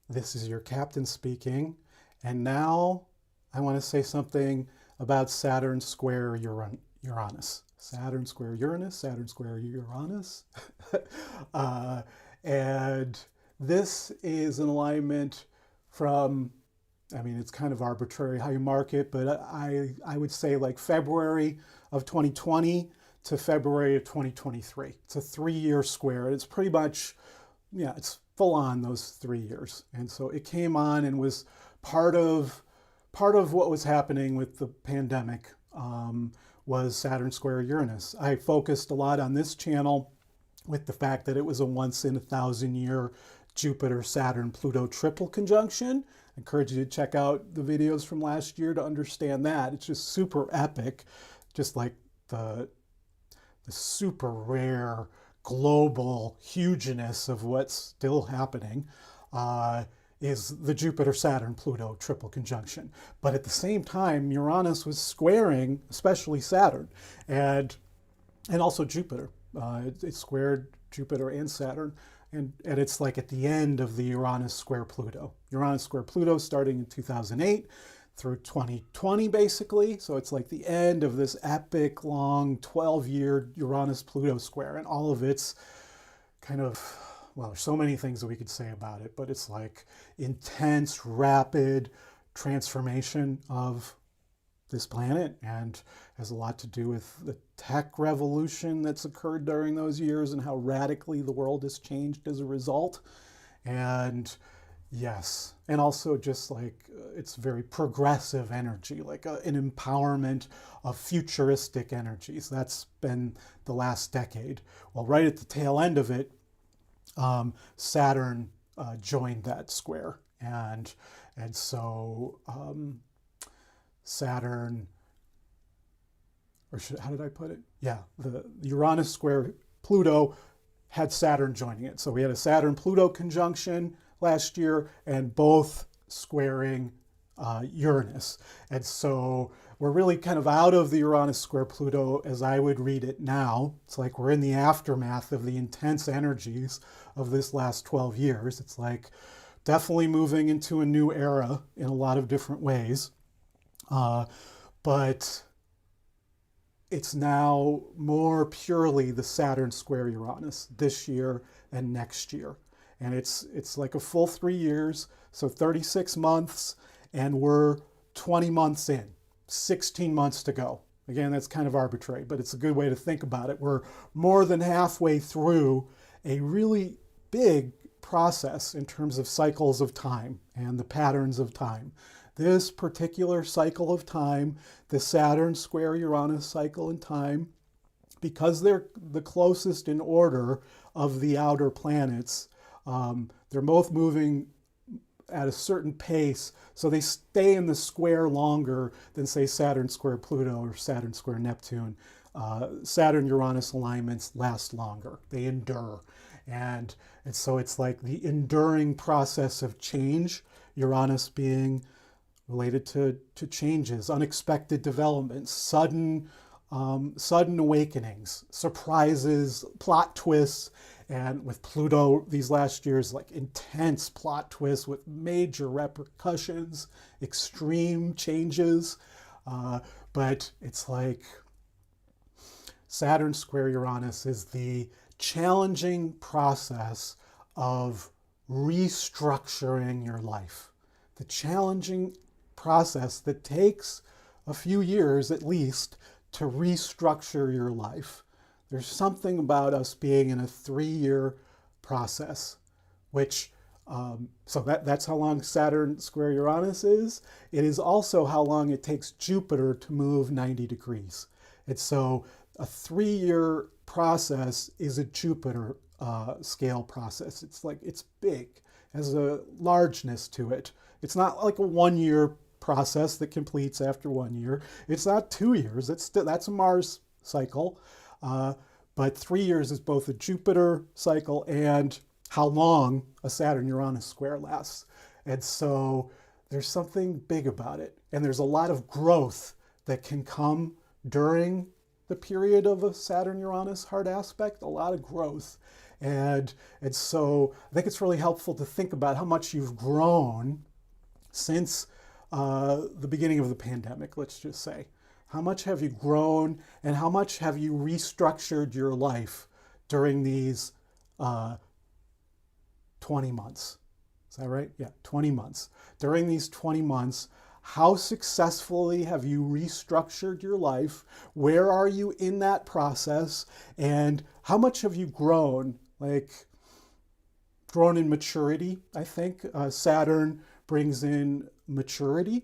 This is your captain speaking. And now I want to say something about Saturn square Uranus. Saturn square Uranus, Saturn square Uranus. uh, and this is an alignment from, I mean, it's kind of arbitrary how you mark it, but I would say like February of 2020 to February of 2023. It's a 3-year square. It's pretty much, yeah, it's full on those 3 years. And so it came on and was part of what was happening with the pandemic, was Saturn square Uranus. I focused a lot on this channel with the fact that it was a once in 1,000-year Jupiter, Saturn, Pluto triple conjunction. I encourage you to check out the videos from last year to understand that. It's just super epic, just like the super rare global hugeness of what's still happening, is the Jupiter-Saturn-Pluto triple conjunction. But at the same time, Uranus was squaring, especially Saturn, and also Jupiter. It squared Jupiter and Saturn, and it's like at the end of the Uranus square Pluto. Uranus square Pluto starting in 2008 through 2020, basically. So it's like the end of this epic, long, 12-year Uranus-Pluto square, and all of its kind of, well, there's so many things that we could say about it, but it's like intense, rapid transformation of this planet, and has a lot to do with the tech revolution that's occurred during those years and how radically the world has changed as a result. And yes, and also just like it's very progressive energy, like an empowerment of futuristic energies. That's been the last decade. Well, right at the tail end of it, Saturn joined that square, and so Saturn, or how did I put it? Yeah, the Uranus square Pluto had Saturn joining it. So we had a Saturn-Pluto conjunction last year, and both squaring Uranus. And so we're really kind of out of the Uranus square Pluto as I would read it now. It's like we're in the aftermath of the intense energies of this last 12 years. It's like definitely moving into a new era in a lot of different ways. But it's now more purely the Saturn square Uranus this year and next year. And it's like a full 3 years, so 36 months, and we're 20 months in, 16 months to go. Again, that's kind of arbitrary, but it's a good way to think about it. We're more than halfway through a really big process in terms of cycles of time and the patterns of time. This particular cycle of time, the Saturn square Uranus cycle in time, because they're the closest in order of the outer planets, they're both moving at a certain pace, so they stay in the square longer than, say, Saturn square Pluto or Saturn square Neptune. Saturn-Uranus alignments last longer. They endure. And so it's like the enduring process of change, Uranus being related to changes, unexpected developments, sudden awakenings, surprises, plot twists, and with Pluto these last years, like intense plot twists with major repercussions, extreme changes. But it's like Saturn square Uranus is the challenging process of restructuring your life. The challenging process that takes a few years at least to restructure your life. There's something about us being in a 3-year process, which, so that's how long Saturn square Uranus is. It is also how long it takes Jupiter to move 90 degrees. And so a 3-year process is a Jupiter scale process. It's like, it's big, has a largeness to it. It's not like a 1-year process that completes after 1 year. It's not 2 years. That's a Mars cycle. But 3 years is both a Jupiter cycle and how long a Saturn-Uranus square lasts. And so there's something big about it. And there's a lot of growth that can come during the period of a Saturn-Uranus hard aspect, a lot of growth. And so I think it's really helpful to think about how much you've grown since the beginning of the pandemic, let's just say. How much have you grown, and how much have you restructured your life during these 20 months? Is that right? Yeah, 20 months. During these 20 months, how successfully have you restructured your life? Where are you in that process? And how much have you grown? Like, grown in maturity, I think. Saturn brings in maturity,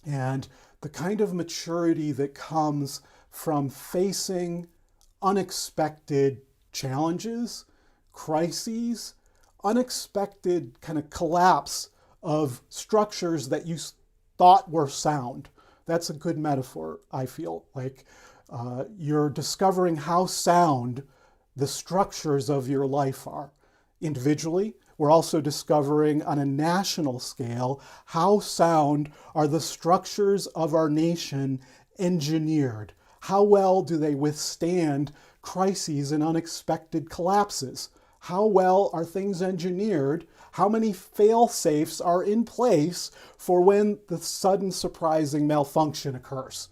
and the kind of maturity that comes from facing unexpected challenges, crises, unexpected kind of collapse of structures that you thought were sound. That's a good metaphor, I feel. Like you're discovering how sound the structures of your life are. Individually, we're also discovering on a national scale how sound are the structures of our nation engineered. How well do they withstand crises and unexpected collapses? How well are things engineered? How many fail-safes are in place for when the sudden surprising malfunction occurs?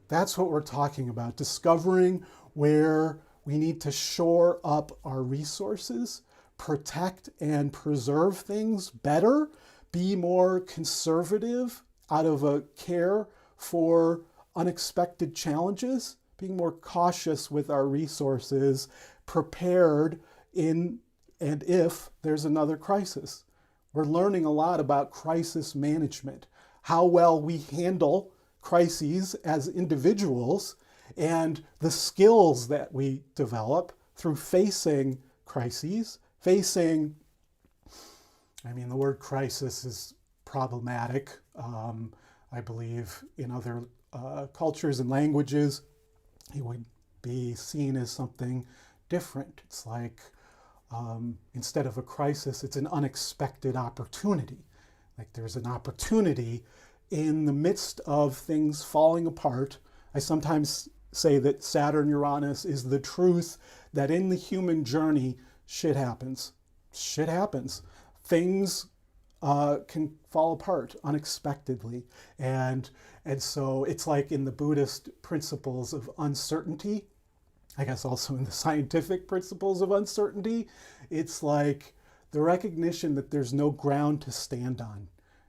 That's what we're talking about, discovering where we need to shore up our resources, protect and preserve things better, be more conservative out of a care for unexpected challenges, being more cautious with our resources, prepared in and if there's another crisis. We're learning a lot about crisis management, how well we handle crises as individuals, and the skills that we develop through facing crises, the word crisis is problematic. I believe in other cultures and languages, it would be seen as something different. It's like, instead of a crisis, it's an unexpected opportunity. Like there's an opportunity in the midst of things falling apart. I sometimes say that Saturn-Uranus is the truth that in the human journey, shit happens. Shit happens. Things can fall apart unexpectedly. And so it's like in the Buddhist principles of uncertainty, I guess also in the scientific principles of uncertainty, it's like the recognition that there's no ground to stand on.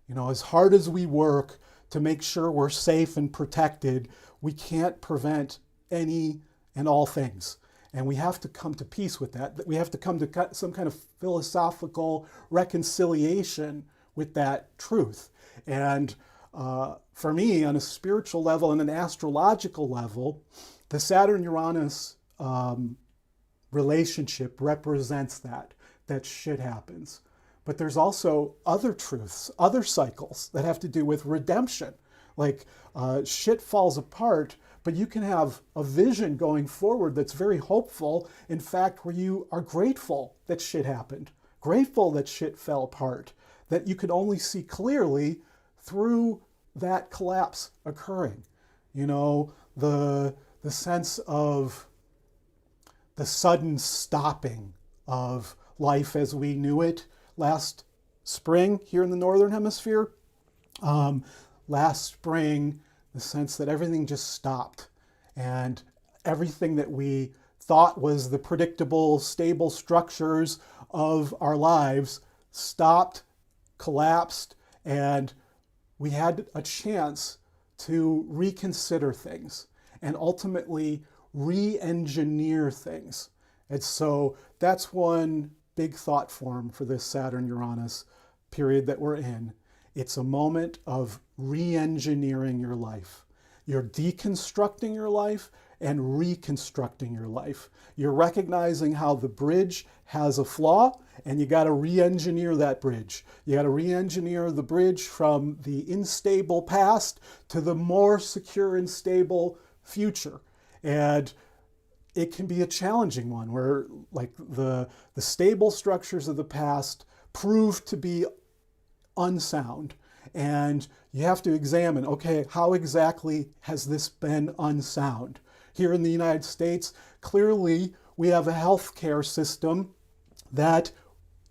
You know, as hard as we work to make sure we're safe and protected, we can't prevent any and all things. And we have to come to peace with that. We have to come to some kind of philosophical reconciliation with that truth. And for me, on a spiritual level and an astrological level, the Saturn-Uranus relationship represents that shit happens. But there's also other truths, other cycles that have to do with redemption. Like shit falls apart, but you can have a vision going forward that's very hopeful. In fact, where you are grateful that shit happened, grateful that shit fell apart, that you could only see clearly through that collapse occurring. You know, the sense of the sudden stopping of life as we knew it last spring here in the Northern Hemisphere. Last spring, the sense that everything just stopped and everything that we thought was the predictable, stable structures of our lives stopped, collapsed, and we had a chance to reconsider things and ultimately re-engineer things. And so that's one big thought form for this Saturn-Uranus period that we're in. It's a moment of re-engineering your life. You're deconstructing your life and reconstructing your life. You're recognizing how the bridge has a flaw, and you got to re-engineer that bridge. You got to re-engineer the bridge from the unstable past to the more secure and stable future. And it can be a challenging one where like the stable structures of the past prove to be unsound. And you have to examine, okay, how exactly has this been unsound? Here in the United States, clearly we have a healthcare system that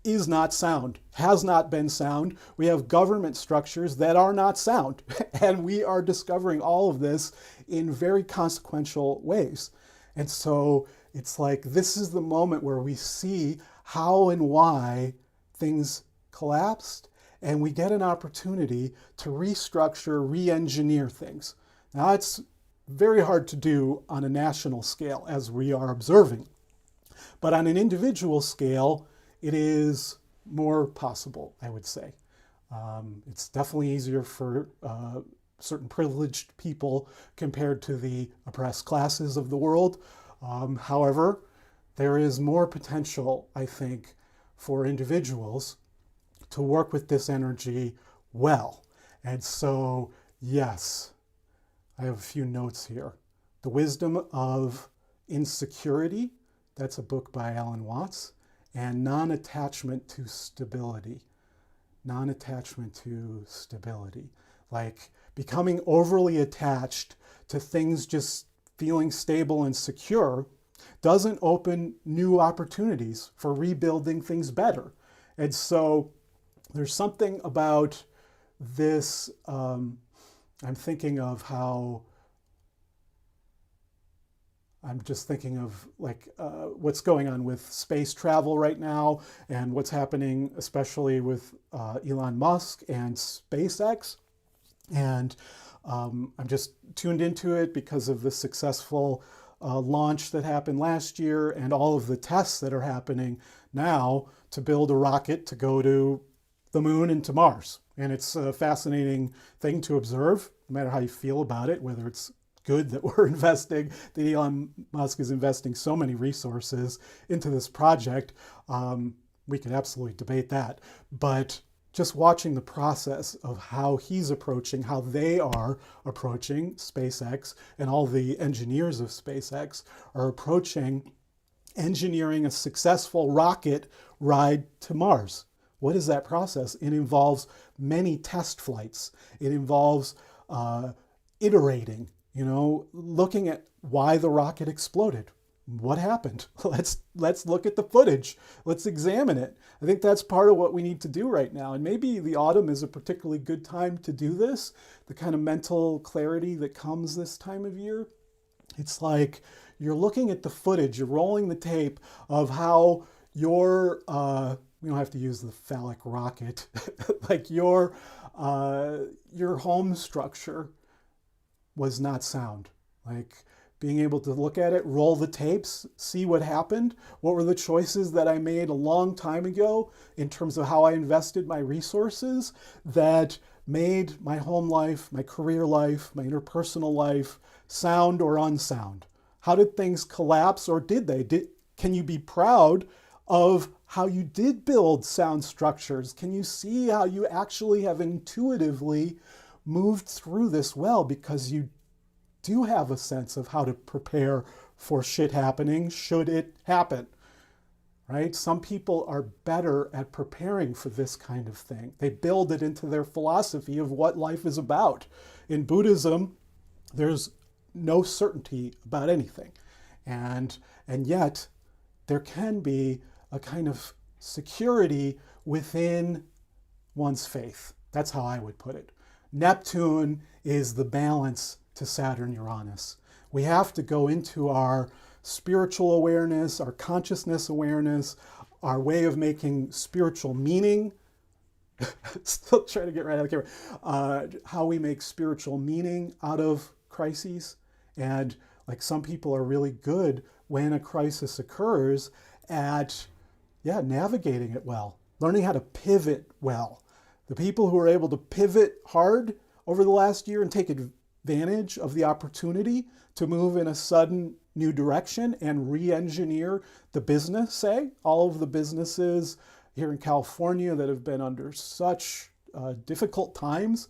is not sound, has not been sound. We have government structures that are not sound. And we are discovering all of this in very consequential ways. And so it's like this is the moment where we see how and why things collapsed, and we get an opportunity to restructure, re-engineer things. Now, it's very hard to do on a national scale, as we are observing. But on an individual scale, it is more possible, I would say. It's definitely easier for certain privileged people compared to the oppressed classes of the world. However, there is more potential, I think, for individuals to work with this energy well. And so, yes, I have a few notes here. The Wisdom of Insecurity, that's a book by Alan Watts, and Non-Attachment to Stability. Non-attachment to stability. Like becoming overly attached to things just feeling stable and secure doesn't open new opportunities for rebuilding things better. And so there's something about this, I'm thinking of how, I'm just thinking of like what's going on with space travel right now and what's happening especially with Elon Musk and SpaceX. And I'm just tuned into it because of the successful launch that happened last year and all of the tests that are happening now to build a rocket to go to the moon and to Mars. And it's a fascinating thing to observe, no matter how you feel about it, whether it's good that we're investing, that Elon Musk is investing so many resources into this project. We could absolutely debate that. But just watching the process of how he's approaching, how they are approaching SpaceX, and all the engineers of SpaceX are approaching engineering a successful rocket ride to Mars. What is that process? It involves many test flights. It involves iterating, looking at why the rocket exploded. What happened? Let's look at the footage. Let's examine it. I think that's part of what we need to do right now. And maybe the autumn is a particularly good time to do this, the kind of mental clarity that comes this time of year. It's like you're looking at the footage, you're rolling the tape of how your, we don't have to use the phallic rocket, like your home structure was not sound. Like being able to look at it, roll the tapes, see what happened. What were the choices that I made a long time ago in terms of how I invested my resources that made my home life, my career life, my interpersonal life sound or unsound? How did things collapse, or did they? Can you be proud of how you did build sound structures? Can you see how you actually have intuitively moved through this well because you do have a sense of how to prepare for shit happening should it happen, right? Some people are better at preparing for this kind of thing. They build it into their philosophy of what life is about. In Buddhism, there's no certainty about anything. And yet there can be a kind of security within one's faith. That's how I would put it. Neptune is the balance to Saturn-Uranus. We have to go into our spiritual awareness, our consciousness awareness, our way of making spiritual meaning. Still trying to get right out of the camera. How we make spiritual meaning out of crises. And like some people are really good when a crisis occurs at navigating it well, learning how to pivot well. The people who are able to pivot hard over the last year and take advantage of the opportunity to move in a sudden new direction and re-engineer the business, say, all of the businesses here in California that have been under such difficult times,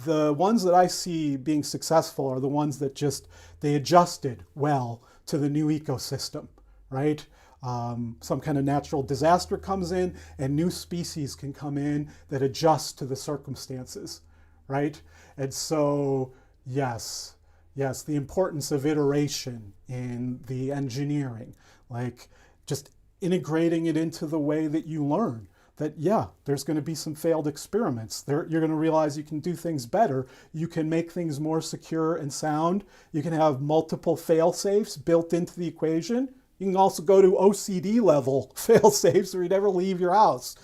the ones that I see being successful are the ones that they adjusted well to the new ecosystem, right? Some kind of natural disaster comes in and new species can come in that adjust to the circumstances, right? And so, yes, the importance of iteration in the engineering, like just integrating it into the way that you learn. That, yeah, there's going to be some failed experiments. You're going to realize you can do things better. You can make things more secure and sound. You can have multiple fail-safes built into the equation. You can also go to OCD level fail-safes where you never leave your house.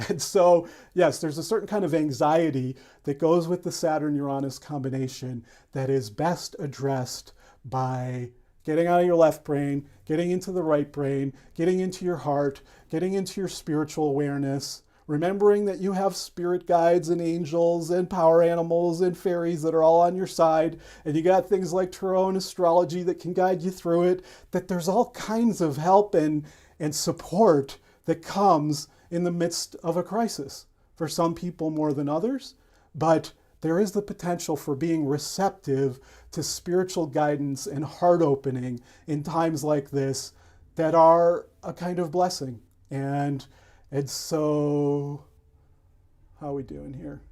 And so, yes, there's a certain kind of anxiety that goes with the Saturn-Uranus combination that is best addressed by getting out of your left brain, getting into the right brain, getting into your heart, getting into your spiritual awareness, remembering that you have spirit guides and angels and power animals and fairies that are all on your side, and you got things like tarot and astrology that can guide you through it, that there's all kinds of help and support that comes in the midst of a crisis. For some people more than others, but there is the potential for being receptive to spiritual guidance and heart opening in times like this that are a kind of blessing. And so, how are we doing here?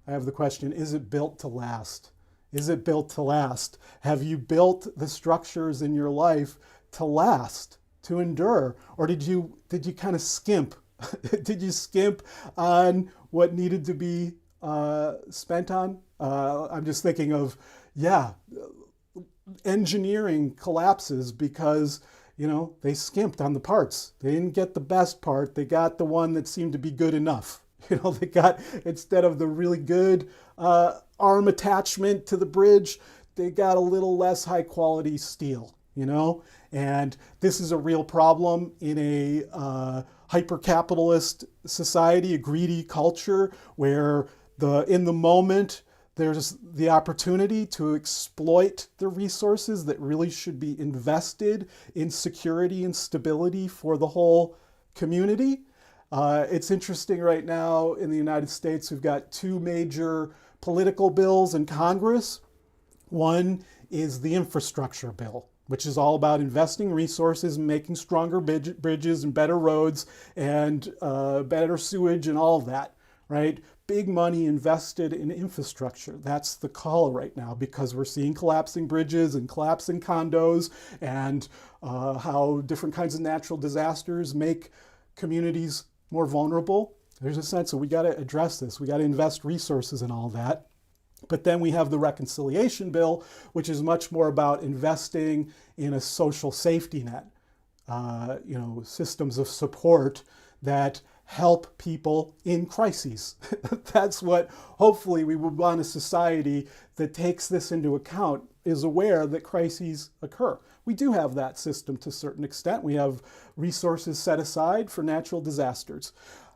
I have the question, is it built to last? Is it built to last? Have you built the structures in your life to last, to endure? Or did you kind of skimp? Did you skimp on what needed to be spent on? I'm just thinking of, engineering collapses because, they skimped on the parts. They didn't get the best part. They got the one that seemed to be good enough. They got, instead of the really good arm attachment to the bridge, they got a little less high quality steel, And this is a real problem in a hyper-capitalist society, a greedy culture, where in the moment, there's the opportunity to exploit the resources that really should be invested in security and stability for the whole community. It's interesting right now in the United States, we've got two major political bills in Congress. One is the infrastructure bill, which is all about investing resources and making stronger bridges and better roads and better sewage and all of that, right? Big money invested in infrastructure. That's the call right now because we're seeing collapsing bridges and collapsing condos and how different kinds of natural disasters make communities more vulnerable. There's a sense that we got to address this. We got to invest resources in all that. But then we have the reconciliation bill, which is much more about investing in a social safety net, systems of support that help people in crises. That's what hopefully we would want a society that takes this into account, is aware that crises occur. We do have that system to a certain extent. We have resources set aside for natural disasters.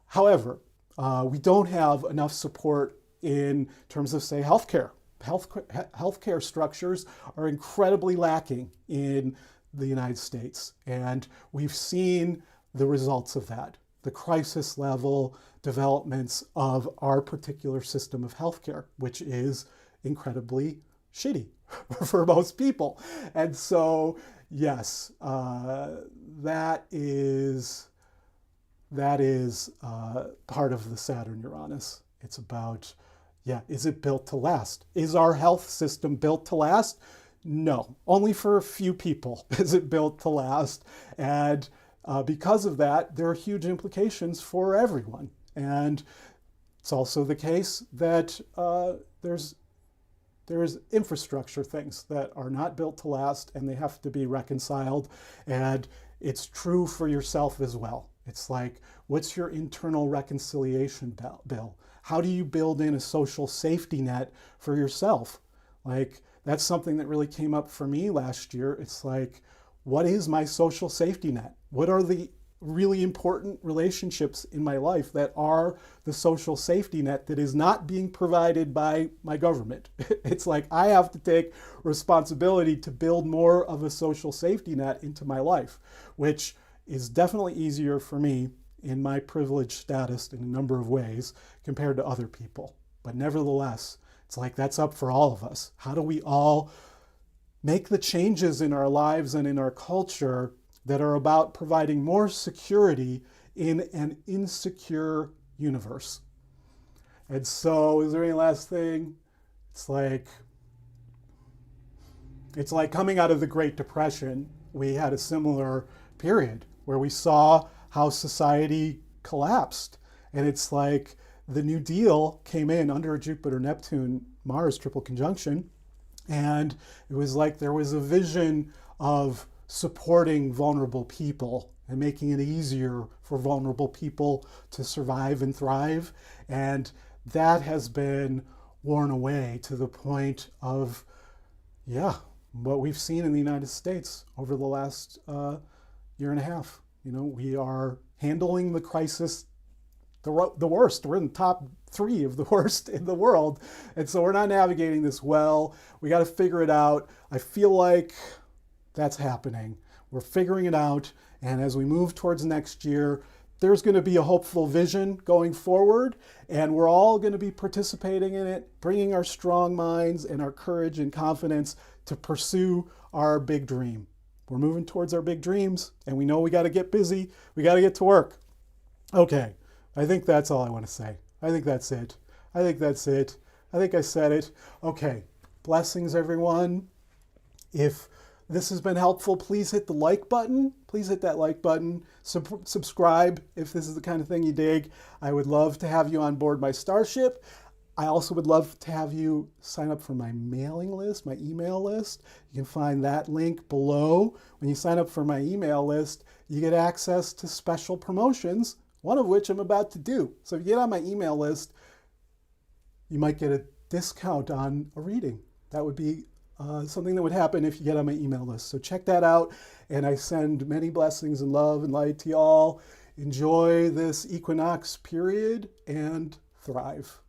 However, we don't have enough support in terms of, say, healthcare. Healthcare structures are incredibly lacking in the United States, and we've seen the results of that. The crisis level developments of our particular system of healthcare, which is incredibly shitty for most people. And so, yes, that is part of the Saturn-Uranus. It's about, is it built to last? Is our health system built to last? No, only for a few people is it built to last. And because of that, there are huge implications for everyone. And it's also the case that there's infrastructure things that are not built to last and they have to be reconciled. And it's true for yourself as well. It's like, what's your internal reconciliation bill? How do you build in a social safety net for yourself? Like, that's something that really came up for me last year. It's like, what is my social safety net? What are the really important relationships in my life that are the social safety net that is not being provided by my government? It's like I have to take responsibility to build more of a social safety net into my life, which is definitely easier for me in my privileged status in a number of ways compared to other people. But nevertheless, it's like that's up for all of us. How do we all make the changes in our lives and in our culture that are about providing more security in an insecure universe? And so, is there any last thing? It's like coming out of the Great Depression, we had a similar period where we saw how society collapsed. And it's like the New Deal came in under a Jupiter-Neptune-Mars triple conjunction. And it was like there was a vision of supporting vulnerable people and making it easier for vulnerable people to survive and thrive. And that has been worn away to the point of, yeah, what we've seen in the United States over the last year and a half. You know, we are handling the crisis the worst. We're in the top 3 of the worst in the world. And so we're not navigating this well. We got to figure it out. I feel like that's happening. We're figuring it out. And as we move towards next year, there's going to be a hopeful vision going forward. And we're all going to be participating in it, bringing our strong minds and our courage and confidence to pursue our big dream. We're moving towards our big dreams, and we know we got to get busy. We got to get to work. Okay. I think that's all I want to say. I think that's it. I think that's it. I think I said it. Okay. Blessings, everyone. If this has been helpful, please hit the like button. Please hit that like button. Subscribe if this is the kind of thing you dig. I would love to have you on board my Starship. I also would love to have you sign up for my mailing list, my email list. You can find that link below. When you sign up for my email list, you get access to special promotions, one of which I'm about to do. So if you get on my email list, you might get a discount on a reading. That would be something that would happen if you get on my email list. So check that out. And I send many blessings and love and light to y'all. Enjoy this equinox period and thrive.